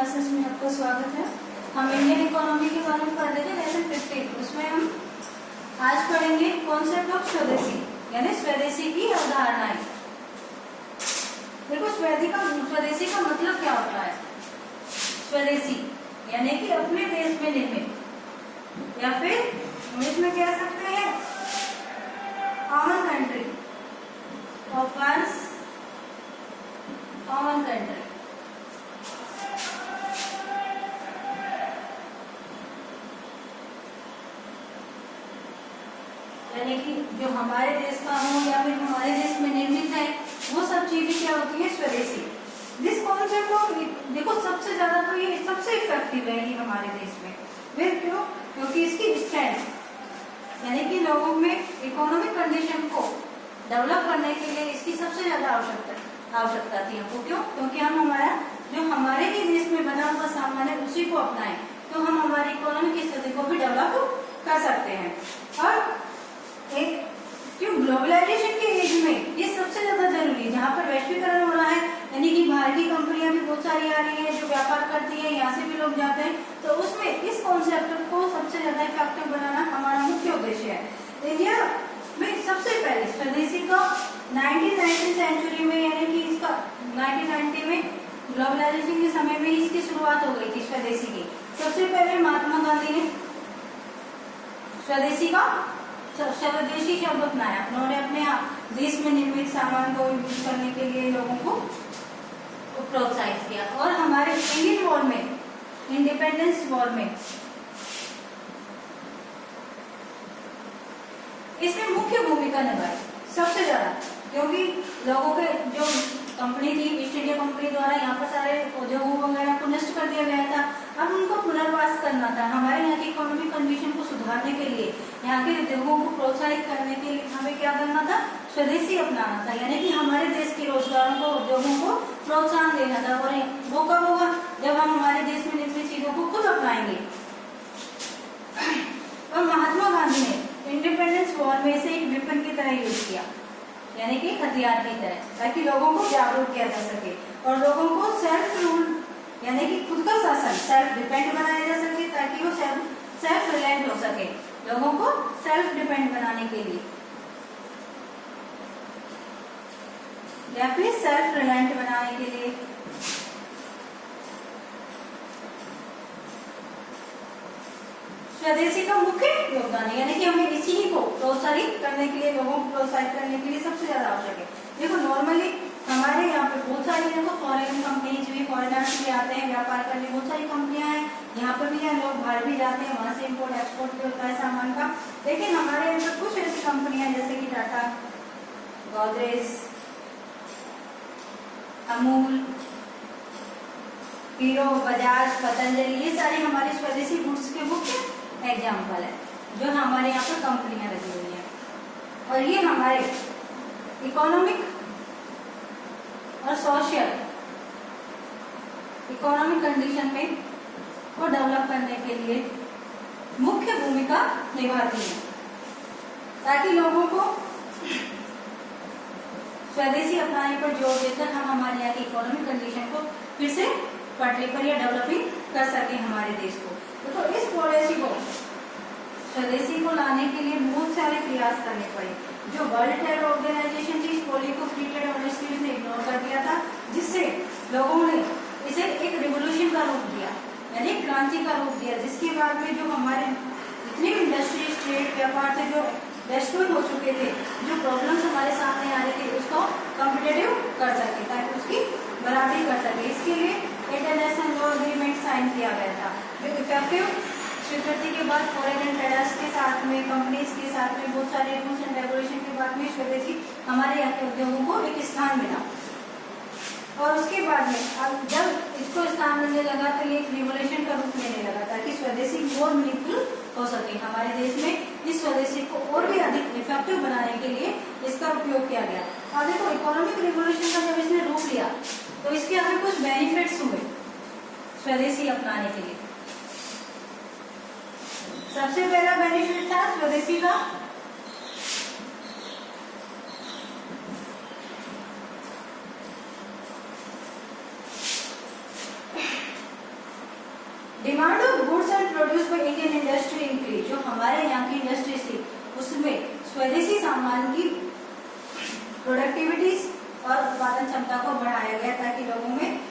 Classes में आपका स्वागत है। हम इंडियन इकोनॉमी के बारे में पढ़ रहे थे लेसन 15। उसमें हम आज पढ़ेंगे कॉन्सेप्ट ऑफ स्वदेशी, यानी स्वदेशी की अवधारणाएं। देखो स्वदेशी का मतलब क्या होता है। स्वदेशी यानी कि अपने देश में निर्मित, या फिर इंग्लिश में कह सकते हैं common country of once common country. यानी कि जो हमारे देश का हो या फिर हमारे देश में निर्मित है, वो सब चीजें क्या होती है, स्वदेशी। जिस कॉन्सेप्ट को देखो सबसे ज्यादा तो ये सबसे इफेक्टिव है ये हमारे देश में। फिर क्यों? क्योंकि इसकी स्ट्रेंथ यानी कि लोगों में इकोनॉमिक कंडीशन को डेवलप करने के लिए इसकी सबसे ज्यादा आवश्यकता थी हमको। क्यों? क्योंकि हम हमारे ही देश में बना हुआ सामान है उसी को अपनाएं तो हम हमारी इकोनॉमी की स्थिति को भी डेवलप कर सकते हैं। और एक क्यों ग्लोबलाइजेशन के एज में ये सबसे ज्यादा जरूरी है, जहाँ पर वैश्वीकरण हो रहा है, यानी कि बाहर की कंपनियां भी बहुत सारी आ रही हैं जो व्यापार करती हैं, यहाँ से भी लोग जाते हैं, तो उसमें इस कॉन्सेप्ट को सबसे ज्यादा इफेक्टिव बनाना हमारा मुख्य उद्देश्य है। इंडिया में सबसे पहले स्वदेशी का 19वीं सेंचुरी में, यानी कि इसका 1990 में ग्लोबलाइजेशन के समय में इसकी शुरुआत हो गई थी स्वदेशी की। सबसे पहले महात्मा गांधी ने स्वदेशी शब्द अपनाया। उन्होंने अपने देश में निर्मित सामान को यूज करने के लिए लोगों को प्रोत्साहित किया। और हमारे इंडियन वॉर में, इंडिपेंडेंस वॉर में इसने मुख्य भूमिका निभाई सबसे ज्यादा, क्योंकि लोगों के जो कंपनी थी ईस्ट इंडिया कंपनी द्वारा यहाँ पर सारे उद्योगों वगैरह को नष्ट कर दिया गया था। अब उनको पुनर्वास करना था। हमारे यहाँ की इकोनॉमिक कंडीशन को सुधारने के लिए, यहाँ के उद्योगों को प्रोत्साहित करने के लिए हमें क्या करना था, स्वदेशी अपनाना था। यानी कि हमारे देश के रोजगारों को, उद्योगों को प्रोत्साहन देना था। और वो कब होगा? जब हम हमारे देश में निर्मित चीजों को खुद अपनाएंगे। और महात्मा गांधी ने इंडिपेंडेंस वॉर में इसे एक वेपन की तरह यूज किया, यानी कि हथियार की तरह, ताकि लोगों को जागरूक किया जा सके और लोगों को सेल्फ रूल यानी कि खुद का शासन, सेल्फ डिपेंड बनाया जा सके, ताकि वो सेल्फ रिलायंट हो सके। लोगों को सेल्फ डिपेंड बनाने के लिए या फिर सेल्फ रिलायंट बनाने के लिए स्वदेशी का मुख्य योगदान है। यानी कि हमें इसी ही को प्रोत्साहित करने के लिए, लोगों को प्रोत्साहित करने के लिए सबसे ज्यादा आवश्यक है। देखो नॉर्मली हमारे यहाँ पे बहुत सारी फॉरेन कंपनीज भी, फॉरेनर्स भी आते हैं व्यापार करने। बहुत सारी कंपनियां हैं यहाँ पर भी हैं, लोग बाहर भी जाते हैं, वहां से इम्पोर्ट एक्सपोर्ट भी होता है सामान का। लेकिन हमारे यहाँ पर कुछ ऐसी कंपनियां जैसे कि टाटा, गोदरेज, अमूल, हीरो, बजाज, पतंजलि, ये सारी हमारी स्वदेशी गुड्स के मुख्य एग्जाम्पल है जो हमारे यहाँ पर कंपनियां लगी हुई हैं। और ये हमारे इकोनॉमिक और सोशल इकोनॉमिक कंडीशन में को डेवलप करने के लिए मुख्य भूमिका निभाती है, ताकि लोगों को स्वदेशी अपनाने पर जोर देकर हम हमारे यहाँ की इकोनॉमिक कंडीशन को फिर से पटरी पर या डेवलपिंग कर सके हमारे देश को। तो इस पॉलिसी को, स्वदेशी को लाने के लिए बहुत सारे प्रयास करने पड़े। जो वर्ल्ड ट्रेड ऑर्गेनाइजेशन थी, इस पॉलिसी को फ्री ट्रेड ऑर्गेनाइजेशन ने इग्नोर कर दिया था, जिससे लोगों ने इसे एक रिवोल्यूशन का रूप दिया, यानी क्रांति का रूप दिया। जिसके बाद में जो हमारे जितने भी इंडस्ट्री, ट्रेड, व्यापार थे जो डेस्ट्रॉय हो चुके थे, जो प्रॉब्लम्स हमारे सामने आ रहे थे, उसको कॉम्पिटेटिव कर सके, ताकि उसकी बराबरी कर सके। इसके लिए इंटरनेशनल लॉ एग्रीमेंट साइन किया गया था, जो इफेक्टिव स्वीकृति के बाद फॉरेन ट्रेडर्स के साथ में, कंपनीज के साथ में, बहुत सारे रूल्स एंड रेगुलेशन के बाद में स्वदेशी हमारे यहाँ के उद्योगों को एक स्थान मिला। और उसके बाद में अब जब इसको स्थान मिलने लगा तो ये एक रिवोल्यूशन का रूप लेने लगा, ताकि स्वदेशी और मीनिंगफुल हो सके। हमारे देश में इस स्वदेशी को और भी अधिक इफेक्टिव बनाने के लिए इसका उपयोग किया गया। और देखो इकोनॉमिक रिवोल्यूशन का जब इसने रूप लिया तो इसके हमें कुछ बेनिफिट्स हुए स्वदेशी अपनाने के लिए। सबसे पहला बेनिफिट था स्वदेशी का demand of goods and produce by Indian industry increase, जो हमारे यहाँ की इंडस्ट्री थी उसमें स्वदेशी सामान की प्रोडक्टिविटीज और उत्पादन क्षमता को बढ़ाया गया ताकि लोगों में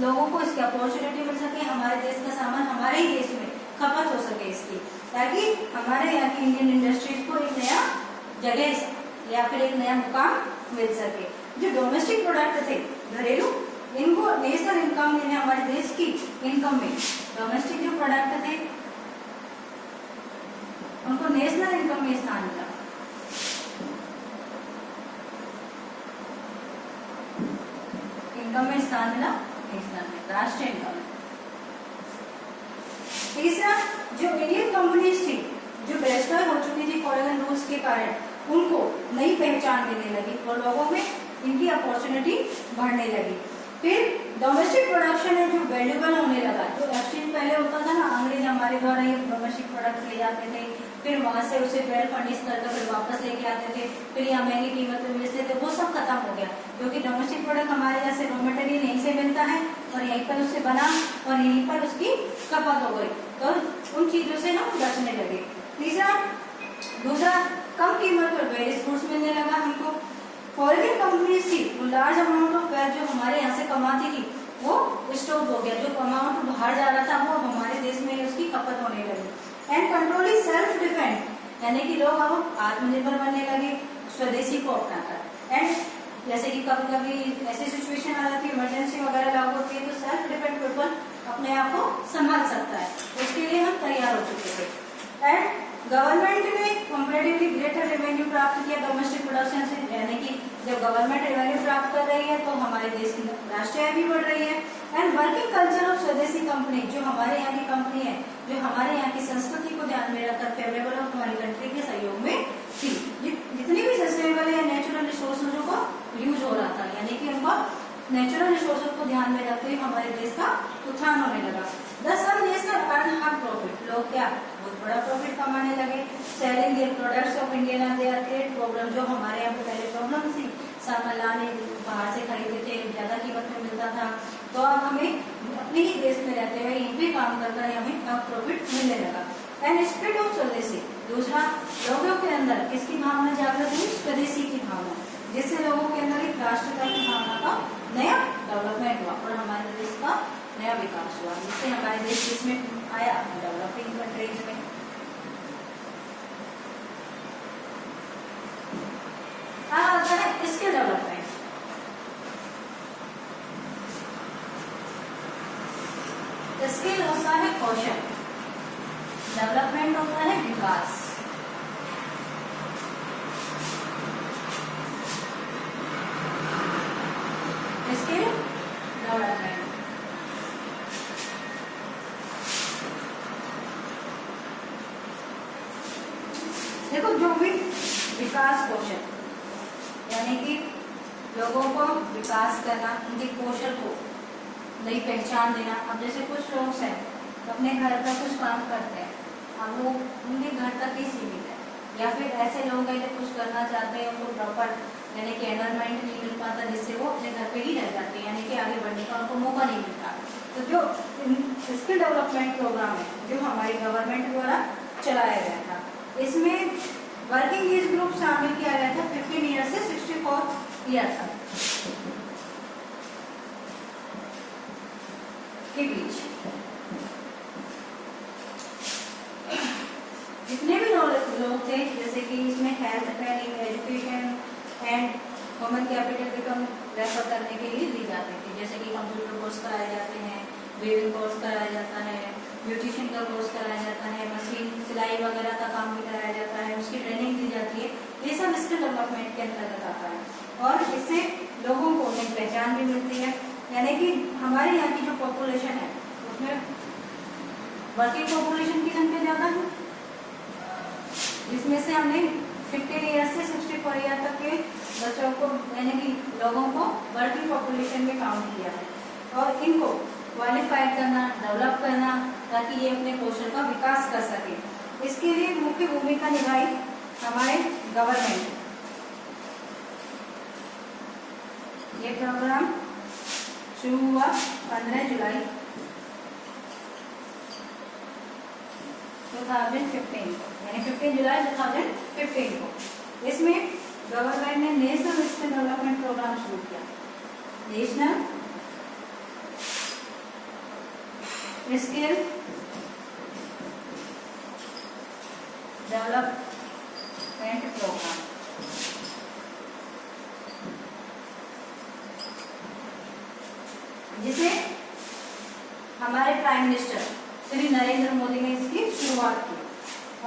लोगों को इसकी अपॉर्चुनिटी मिल सके, हमारे देश का सामान हमारे ही देश में खपत हो सके इसकी, ताकि हमारे यहाँ की इंडियन इंडस्ट्रीज को एक नया जगह या फिर एक नया मुकाम मिल सके। जो डोमेस्टिक प्रोडक्ट थे घरेलू, इनको नेशनल इनकम यानी हमारे देश की इनकम में डोमेस्टिक जो प्रोडक्ट थे उनको नेशनल इनकम में स्थान मिला। इनकम में स्थान मिला नेशनल में, राष्ट्रीय इनकम। तीसरा, जो इंडियन कंपनीज थी जो वेस्टर्न हो चुकी थी फॉरेन रूल्स के कारण, उनको नई पहचान मिलने लगी और लोगों में इनकी अपॉर्चुनिटी बढ़ने लगी। फिर डोमेस्टिक प्रोडक्शन है जो वैल्यूएबल होने लगा। जो एक्सचेंज पहले होता था ना, अंग्रेज हमारे द्वारा ये डोमेस्टिक प्रोडक्ट ले जाते थे, फिर वहां से उसे वेल फर्निश करके फिर वापस लेके आते थे, फिर यहाँ महंगी कीमत में बेचते थे, वो सब खत्म हो गया क्योंकि डोमेस्टिक प्रोडक्ट हमारे यहाँ से रॉ मटेरियल यहीं से मिलता है और यहीं पर उससे बना और यहीं पर उसकी खपत हो गई, तो उन चीजों से हम बचने लगे। दूसरा, कम कीमत पर वेरियस गुड्स मिलने लगा हमको। फॉरेन कंपनीज थी वो लार्ज अमाउंट ऑफ वेल्थ जो हमारे यहाँ से कमाती थी वो स्टॉक हो गया, जो अमाउंट बाहर जा रहा था वो हमारे देश में उसकी खपत होने लगी। एंड कंट्रोलिंग सेल्फ डिफेंड, यानी कि लोग अब आत्मनिर्भर बनने लगे स्वदेशी को अपनाकर। एंड जैसे कि कभी कभी ऐसी सिचुएशन आ जाती है, इमरजेंसी वगैरह लागू होती है, तो सेल्फ डिपेंड पीपल अपने आप को संभाल सकता है, उसके लिए हम तैयार हो चुके थे। एंड गवर्नमेंट ने कंपैरेटिवली ग्रेटर रेवेन्यू प्राप्त किया डोमेस्टिक प्रोडक्शन से, यानी कि जब गवर्नमेंट रेवेन्यू प्राप्त कर रही है तो हमारे देश की राष्ट्रीय आय भी बढ़ रही है। एंड वर्किंग कल्चर ऑफ स्वदेशी कंपनी, जो हमारे यहाँ की कंपनी है, जो हमारे यहाँ की संस्कृति को ध्यान में रखकर फेवरेबल ऑफ हमारी कंट्री के सहयोग में थी। जितनी भी सस्टेनेबल या नेचुरल रिसोर्सों को यूज हो रहा था, यानी कि उनको नेचुरल रिसोर्सों को ध्यान में रखते हुए हमारे देश का उत्थान होने लगा। सब नेशनल अर्न हाफ प्रॉफिट, लोग क्या बहुत बड़ा प्रॉफिट कमाने लगे। Selling their products of Indian and their trade problem, जो हमारे यहाँ पे पहले प्रॉब्लम थी, सामान लाने बाहर से खरीदते थे, ज्यादा कीमत में मिलता था, तो अब हमें अपने ही देश में रहते हुए यहीं भी काम करकर हमें अब प्रॉफिट मिलने लगा। एंड स्पिरिट ऑफ स्वदेशी, दूसरा, लोगों के अंदर किसकी भावना जागृत हुई? स्वदेशी की भावना, जिससे लोगों के अंदर एक राष्ट्रता की भावना का नया डेवलपमेंट हुआ और हमारे देश का नया विकास हुआ, जिससे हमारे देश इसमें आया डेवलपिंग कंट्रीज में। आता है स्किल डेवलपमेंट। स्किल होता है कौशल, डेवलपमेंट होता है विकास। स्किल डेवलपमेंट, देखो जो भी विकास कौशल, यानी कि लोगों को विकास करना, उनके कौशल को नई पहचान देना। अब जैसे कुछ लोग हैं अपने घर का कुछ काम करते हैं, अब वो उनके घर तक ही सीमित है, या फिर ऐसे लोग हैं जो कुछ करना चाहते हैं, उनको प्रॉपर यानी कि एनवायरमेंट नहीं मिल पाता, जिससे वो अपने घर पे ही रह जाते हैं, यानी कि आगे बढ़ने का उनको मौका नहीं मिलता। तो जो स्किल डेवलपमेंट प्रोग्राम है जो हमारी गवर्नमेंट द्वारा चलाया गया था, इसमें वर्किंग एज ग्रुप शामिल किया गया था 15 ईयर से 64 ईयर तक के बीच। जितने भी लोग थे, जैसे कि इसमें health training, education and human capital भी कम रेफर करने के लिए दी जाती थी, जैसे कि कंप्यूटर कोर्स कराए जाते हैं, वीविंग कोर्स कराया जाता है, ब्यूटिशियन का कोर्स कराया जाता है, मशीन सिलाई वगैरह का काम भी कराया जाता है, उसकी ट्रेनिंग दी जाती है। ये सब स्किल डेवलपमेंट के अंतर्गत आता है और इससे लोगों को नई पहचान भी मिलती है। यानी कि हमारे यहाँ की जो पॉपुलेशन है उसमें वर्किंग पॉपुलेशन की संख्या ज्यादा है, जिसमें से हमने 15 ईयर से 64 ईयर तक के बच्चों को यानी कि लोगों को वर्किंग पॉपुलेशन में काउंट किया है और इनको क्वालिफाइड करना, डेवलप करना, ताकि ये अपने कौशल का विकास कर सके। इसके लिए मुख्य भूमिका निभाई हमारे गवर्नमेंट। ये प्रोग्राम शुरू हुआ 15 जुलाई 2015 यानी 15 जुलाई 2015 को इसमें गवर्नमेंट ने नेशनल स्किल डेवलपमेंट प्रोग्राम शुरू किया। नेशनल स्किल डेवलपमेंट प्रोग्राम, जिसे हमारे प्राइम मिनिस्टर श्री नरेंद्र मोदी ने इसकी शुरुआत की।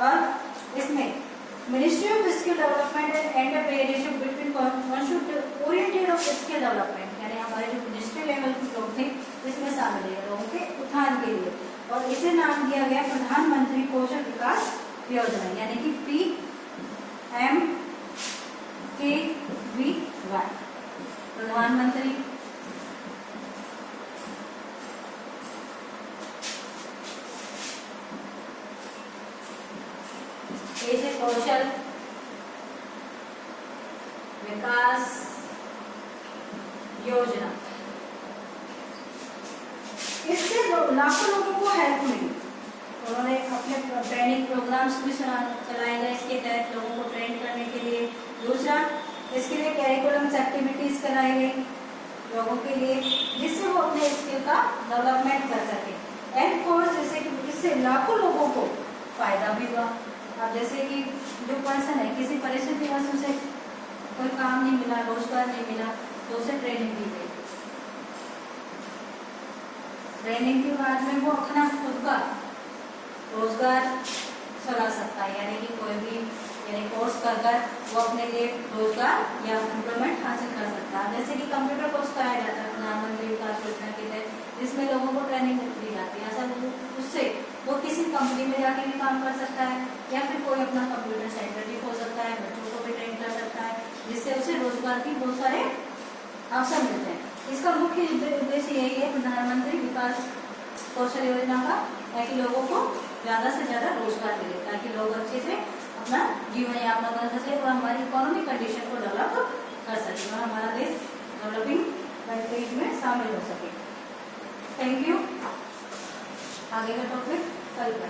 और इसमें ministry of skill development and entrepreneurship between oriented of skill development, यानी हमारे जो मिनिस्ट्री लेवल के लोग थे इसमें शामिल है लोगों के उत्थान के लिए। और इसे नाम दिया गया प्रधानमंत्री कौशल विकास योजना, यानी कि PMKVY, प्रधानमंत्री कौशल विकास योजना। इससे लाखों लोगों को हेल्प मिली। उन्होंने अपने ट्रेनिंग प्रोग्राम्स भी चलाए गए इसके तहत लोगों को ट्रेन करने के लिए। दूसरा, इसके लिए कैरिकुलम एक्टिविटीज कराई गई लोगों के लिए, जिससे वो अपने स्किल का डेवलपमेंट कर सके। एंड फोर्स, जैसे कि इससे लाखों लोगों को फायदा भी हुआ। अब जैसे कि जो पर्सन है किसी परिस्थिति में उसे कोई काम नहीं मिला, रोजगार नहीं मिला, तो उसे ट्रेनिंग दी गई। ट्रेनिंग के बाद में वो अपना खुद का रोजगार चला सकता है, यानी कि कोई भी कोर्स कर वो अपने लिए रोजगार या एम्प्लॉयमेंट हासिल कर सकता है। जैसे कि कंप्यूटर कोर्स कराया जाता है प्रधानमंत्री विकास योजना के तहत, जिसमें लोगों को ट्रेनिंग दी जाती है। ऐसा उससे वो किसी कंपनी में जाके भी काम कर सकता है, या फिर कोई अपना कंप्यूटर सेंटर भी खोल सकता है, बच्चों को भी ट्रेन कर सकता है, जिससे उसे रोजगार की बहुत सारे अवसर मिलते हैं। इसका मुख्य उद्देश्य यही है प्रधानमंत्री विकास कौशल योजना का, ताकि लोगों को ज़्यादा से ज़्यादा रोजगार मिले, ताकि लोग अच्छे से अपना जीवन यापन कर सके और हमारी इकोनॉमिक कंडीशन को डेवलप कर सके और हमारा देश डेवलपिंग कंट्रीज में शामिल हो सके। Thank you. आगे का टॉपिक कल पर।